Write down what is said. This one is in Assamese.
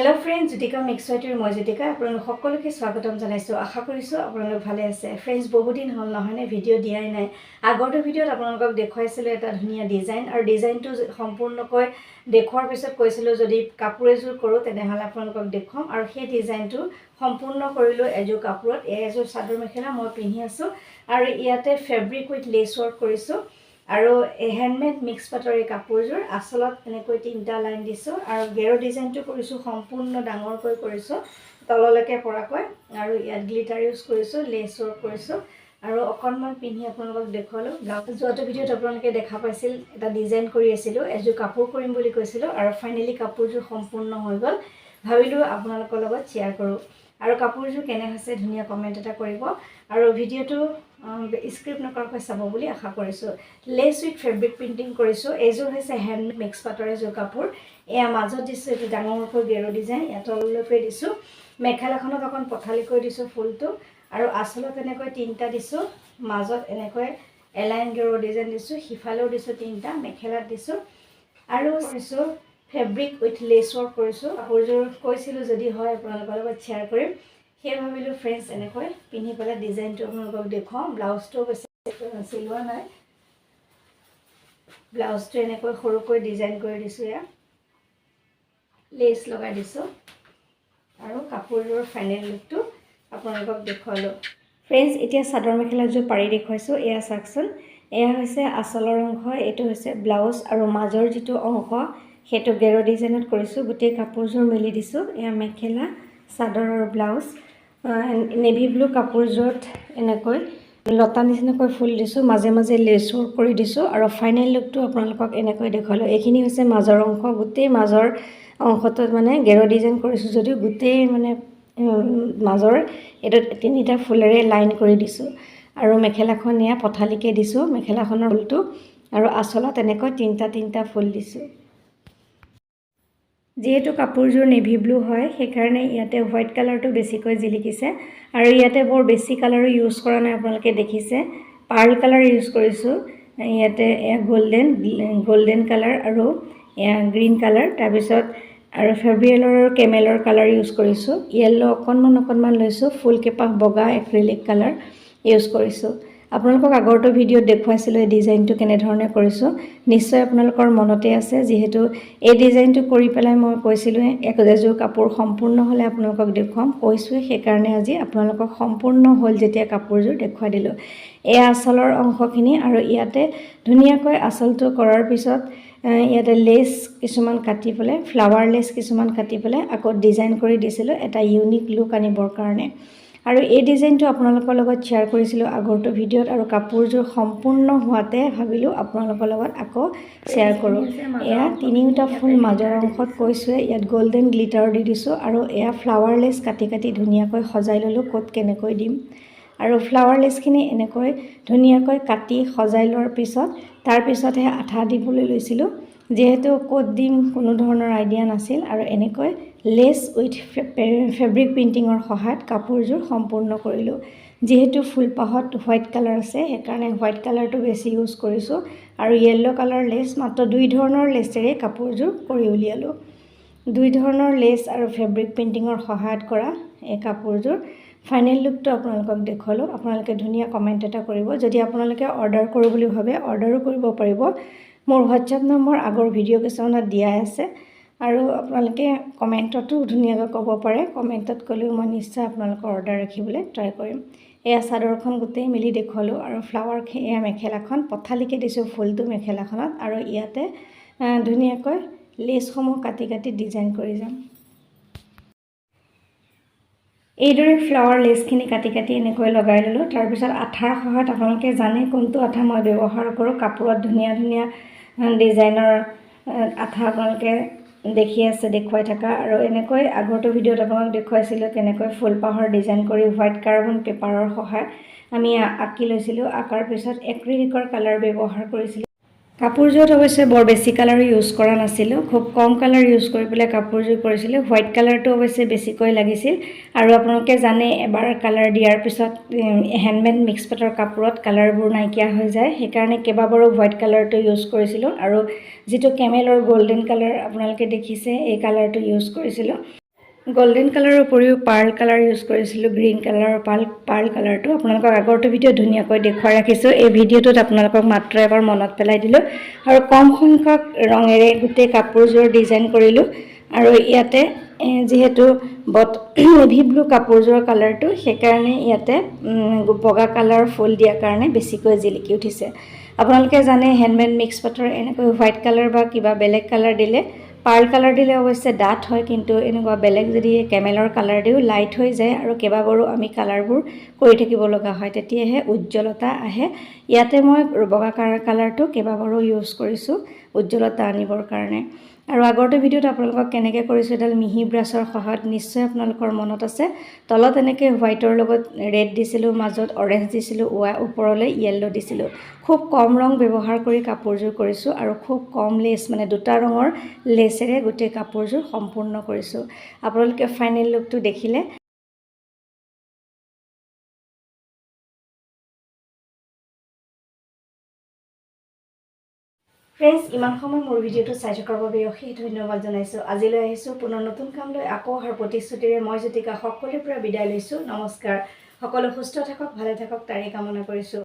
हेलो फ्रेंड्स जुटिका मिक्सवाइटर मैं जुटिका आपलोक सकलोके स्वागतम जानाइছো आशा करिছো आपलोक भाले आछे फ्रेंड्स बहुत दिन हल नहने भिडिओ दियाई নাই आगरটো भिडिओत आपलोকক देखाइছিলো এটা ধুনিয়া ডিজাইন আৰু ডিজাইনটো সম্পূৰ্ণকৈ দেখুৱাৰ পিছত কৈছিলো যদি কাপোৰ এজোৰ কৰো তেনেহলে आपलोকক দেখুৱাম আৰু সেই ডিজাইনটো সম্পূৰ্ণ কৰিলো এজোৰ কাপোৰত এজোৰ চাদৰ মেখেলা মই পিন্ধি আছো আৰু ইয়াতে ফেব্ৰিক উইথ লেছ ওয়াৰ্ক কৰিছো আৰু হ্যান্ডমেড মিক্স পাটৰ কাপোৰজোৰ আসলত এনেকৈ তিনটা লাইন দিছো আৰু গেৰো ডিজাইনটো কৰিছো সম্পূৰ্ণ ডাঙৰকৈ কৰিছো তললৈকে পৰাকৈ আৰু ইয়াত গ্লিটাৰ ইউজ কৰিছো লেছ ওয়াৰ্ক কৰিছো আৰু অকনমান পিন্ধি আপোনালোকক দেখুৱালো যোৱাটো ভিডিঅ'ত আপোনালোকে দেখা পাইছিল এটা ডিজাইন কৰি আছিলো এজোৰ কাপোৰ কৰিম বুলি কৈছিলো আৰু ফাইনালি কাপোৰজোৰ সম্পূৰ্ণ হৈ গল ভাবিলো আপোনালোকৰ লগত শেয়াৰ কৰো আৰু কাপোৰজোৰ কেনে হৈছে ধুনিয়া কমেন্ট এটা কৰিব আৰু ভিডিঅ'টো স্ক্ৰিপ্ট নকৰাকৈ চাব বুলি আশা কৰিছো লেছ উইথ ফেব্ৰিক প্ৰিন্টিং কৰিছো এজোৰ হৈছে হ্যান্ড মিক্স পাটৰ এজোৰ কাপোৰ এয়া মাজত দিছো এটো ডাঙৰকৈ গেৰো ডিজাইন এতলৈকে দিছো মেখেলাখনত অকন পথালিকৈ দিছো ফুলটো আৰু আসলত এনেকৈ তিনটা দিছো মাজত এনেকৈ এলাইন গেৰো ডিজাইন দিছো হিফালেও দিছো তিনটা মেখেলাত দিছো আৰু দিছো ফেব্ৰিক উইথ লেছ ওয়াৰ্ক কৰিছো কাপোৰজোৰ কৈছিলো যদি হয় আপোনালোকৰ লগত শেয়াৰ কৰিম সেই ভাবিলো ফ্ৰেন্ডস এনেকৈ পিন্ধি পেলা ডিজাইনটো আপোনালোকক দেখুৱাম ব্লাউজটো চিলোৱা নাই ব্লাউজটো এনেকৈ সৰুকৈ ডিজাইন কৰি দিছো ইয়া লেছ লগাই দিছো আৰু কাপোৰৰ ফাইনেল লুকটো আপোনালোকক দেখুৱালো ফ্ৰেন্ডস এতিয়া চাদৰ মেখেলাজোৰ পাৰি দেখুৱাইছো এয়া চাকচন এয়া হৈছে আসলৰ অংশ এটো হৈছে ব্লাউজ আৰু মাজৰ যেটো অংশ হেতু গেৰো ডিজাইনত কৰিছো গুটে কাপোৰজোৰ মিলি দিছো এয়া মেখেলা চাদৰ আৰু ব্লাউজ নেভি ব্লু কাপোৰজোৰত এনেকৈ লতা নিচিনাকৈ ফুল দিছো মাজে মাজে লেছ ওয়াৰ্ক কৰি দিছো আৰু ফাইনেল লুকটো আপোনালোকক এনেকৈ দেখালো এখিনি হৈছে মাজৰ অংশ গুটে মাজৰ অংশটো মানে গেৰো ডিজাইন কৰিছো যদিও গুটে মানে মাজৰ এটা তিনিটা ফুলেৰে লাইন কৰি দিছো আৰু মেখেলাখন ইয়া পথালিকে দিছো মেখেলাখনৰ ফুলটো আৰু আসলত এনেকৈ তিনটা ফুল দিছো যেহেতু কাপোৰজোৰ নেভি ব্লু হয় সেইকাৰণে ইয়াতে হোৱাইট কালাৰটো বেছিকৈ জিলিকিছে আৰু ইয়াতে বৰ বেছি কালাৰো ইউজ কৰা নাই আপোনালোকে দেখিছে পাৰ্ল কালাৰ ইউজ কৰিছো ইয়াতে গোল্ডেন কালাৰ আৰু গ্ৰীন কালাৰ তাৰ পিছত আৰু ফেব্ৰিয়েলৰ কেমেলৰ কালাৰ ইউজ কৰিছো ইয়েলো অকনমান লৈছো ফুল কেপাহ বগা এক্ৰিলিক কালাৰ ইউজ কৰিছো আপোনালোকক আগৰটো ভিডিঅ'ত দেখুৱাইছিলো এই ডিজাইনটো কেনে ধৰণে কৰিছো নিশ্চয় আপোনালোকৰ মনতে আছে যেহেতু এই ডিজাইনটো কৰি পেলাই মই কৈছিলো একজোৰ কাপোৰ সম্পূৰ্ণ হলে আপোনালোকক দেখুৱাম কৈছো সেইকাৰণে আজি আপোনালোকক সম্পূৰ্ণ হল যেতিয়া কাপোৰজোৰ দেখুৱাই দিলো এই আসলৰ অংশখিনি আৰু ইয়াতে ধুনিয়াকৈ আসলটো কৰাৰ পিছত ইয়াতে লেছ কিছুমান কাটি পেলাই ফ্লাৱাৰ লেছ কিছুমান কাটি পেলাই আকৌ ডিজাইন কৰি দিছিলো এটা ইউনিক লুক আনিবৰ কাৰণে আৰু এই ডিজাইনটো আপোনালোকৰ লগত শেয়াৰ কৰিছিলো আগৰটো ভিডিঅ'ত আৰু কাপোৰজোৰ সম্পূৰ্ণ হোৱাতে ভাবিলো আপোনালোকৰ লগত আকৌ শেয়াৰ কৰো এয়া তিনিটা ফুল মাজৰ অংশত কৈছো ইয়াত গোল্ডেন গ্লিটাৰ দি দিছো আৰু এয়া ফ্লাৱাৰ লেছ কাটি ধুনিয়াকৈ সজাই ললো কোট কেনেকৈ দিম আৰু ফ্লাৱাৰ লেছখিনি এনেকৈ ধুনিয়াকৈ কাটি সজাই লোৱাৰ পিছত তাৰ পিছতহে আঠা দিবলৈ লৈছিলো যেহেতু কোট দিম কোনো ধৰণৰ আইডিয়া নাছিল আৰু এনেকৈ লেছ উইথ ফেব্ৰিক প্ৰিন্টিংৰ সহায়ত কাপোৰজোৰ সম্পূৰ্ণ কৰিলো যেহেতু ফুলপাহত হোৱাইট কালাৰ আছে সেইকাৰণে হোৱাইট কালাৰটো বেছি ইউজ কৰিছো আৰু ইয়েলো কালাৰ লেছ মাত্ৰ দুই ধৰণৰ লেছেৰে কাপোৰজোৰ কৰি উলিয়ালো দুই ধৰণৰ লেছ আৰু ফেব্ৰিক প্ৰিন্টিংৰ সহায়ত কৰা এই কাপোৰজোৰ ফাইনেল লুকটো আপোনালোকক দেখুৱালো আপোনালোকে ধুনিয়া কমেন্ট এটা কৰিব যদি আপোনালোকে অৰ্ডাৰ কৰো বুলি ভাবে অৰ্ডাৰো কৰিব পাৰিব মোৰ WhatsApp নম্বৰ আগৰ ভিডিঅ' কিছুমানত দিয়া আছে আৰু আপোনালোকে কমেন্টতো ধুনিয়াকৈ ক'ব পাৰে কমেন্টত ক'লেও মই নিশ্চয় আপোনালোকৰ অৰ্ডাৰ ৰাখিবলৈ ট্ৰাই কৰিম এয়া চাদৰখন গুটেই মিলি দেখুৱালো আৰু ফ্লাৱাৰ এয়া মেখেলাখন পথালিকে দিছো ফুলটো মেখেলাখনত আৰু ইয়াতে ধুনিয়াকৈ লেছসমূহ কাটি ডিজাইন কৰি যাম এইদৰে ফ্লাৱাৰ লেছখিনি কাটি এনেকৈ লগাই ললো তাৰ পিছত আঠাৰ সহায়ত আপোনালোকে জানে কোনটো আঠা মই ব্যৱহাৰ কৰো কাপোৰত ধুনিয়া ডিজাইনৰ আঠা আপোনালোকে দেখি আছে দেখুৱাই থকা আৰু এনেকৈ আগৰটো ভিডিঅ'ত আপোনালোকক দেখুৱাইছিলো কেনেকৈ ফুলপাহৰ ডিজাইন কৰি হোৱাইট কাৰ্বন পেপাৰৰ সহায়ত আমি আঁকি লৈছিলো আঁকাৰ পিছত এক্ৰিলিকৰ কালাৰ ব্যৱহাৰ কৰিছিলো কাপোৰজোৰত অৱশ্যে বৰ বেছি কালাৰ ইউজ কৰা নাছিলো খুব কম কালাৰ ইউজ কৰি পেলাই কাপোৰজোৰ কৰিছিলো হোৱাইট কালাৰটো অৱশ্যে বেছিকৈ লাগিছিল আৰু আপোনালোকে জানে এবাৰ কালাৰ দিয়াৰ পিছত হ্যান্ডমেড মিক্স পাটৰ কাপোৰত কালাৰবোৰ নাইকিয়া হৈ যায় সেইকাৰণে কেবাবাৰো হোৱাইট কালাৰটো ইউজ কৰিছিলো আৰু যেটো কেমেলৰ গোল্ডেন কালাৰ আপোনালোকে দেখিছে এই কালাৰটো ইউজ কৰিছিলো গোল্ডেন কালাৰৰ উপৰিও পাৰ্ল কালাৰ ইউজ কৰিছিলোঁ, গ্ৰীণ কালাৰৰ পাৰ্ল কালাৰটো আপোনালোকক আগৰটো ভিডিঅ' ধুনীয়াকৈ দেখুৱাই ৰাখিছোঁ। এই ভিডিঅ'টোত আপোনালোকক মাত্ৰ এবাৰ মনত পেলাই দিলোঁ আৰু কম সংখ্যক ৰঙেৰে গোটেই কাপোৰযোৰ ডিজাইন কৰিলোঁ। আৰু ইয়াতে যিহেতু নেভি ব্লু কাপোৰযোৰৰ কালাৰটো, সেইকাৰণে ইয়াতে বগা কালাৰ ফুল দিয়াৰ কাৰণে বেছিকৈ জিলিকি উঠিছে। আপোনালোকে জানে হেণ্ডমেড মিক্স পাথৰ এনেকৈ হোৱাইট কালাৰ বা কিবা বেলেগ কালাৰ দিলে, পাৰ্ল কালাৰ দিলে অৱশ্যে ডাঠ হয়, কিন্তু এনেকুৱা বেলেগ যদি কেমেলৰ কালাৰ দিওঁ লাইট হৈ যায় আৰু কেইবাবাৰো আমি কালাৰবোৰ কৰি থাকিব লগা হয়, তেতিয়াহে উজ্জ্বলতা আহে। ইয়াতে মই বগা কালাৰটো কেইবাবাৰো ইউজ কৰিছোঁ উজ্জ্বলতা আনিবৰ কাৰণে। আৰু আগৰটো ভিডিঅ'ত আপোনালোকক কেনেকৈ কৰিছোঁ এডাল মিহি ব্ৰাছৰ সহায়ত নিশ্চয় আপোনালোকৰ মনত আছে। তলত এনেকৈ হোৱাইটৰ লগত ৰেড দিছিলোঁ, মাজত অৰেঞ্জ দিছিলোঁ, ওপৰলৈ য়েল্লো দিছিলোঁ। খুব কম ৰং ব্যৱহাৰ কৰি কাপোৰযোৰ কৰিছোঁ আৰু খুব কম লেচ, মানে দুটা ৰঙৰ লেচেৰে গোটেই কাপোৰযোৰ সম্পূৰ্ণ কৰিছোঁ। আপোনালোকে ফাইনেল লুকটো দেখিলে। ফ্ৰেণ্ডছ, ইমান সময় মোৰ ভিডিঅ'টো চাই থকাৰ বাবে অশেষ ধন্যবাদ জনাইছোঁ। আজিলৈ আহিছোঁ পুনৰ নতুন কাম লৈ, আকৌ অহাৰ প্ৰতিশ্ৰুতিৰে মই জ্যোতিকা সকলোৰে পৰা বিদায় লৈছোঁ। নমস্কাৰ। সকলো সুস্থ থাকক, ভালে থাকক তাৰেই কামনা কৰিছোঁ।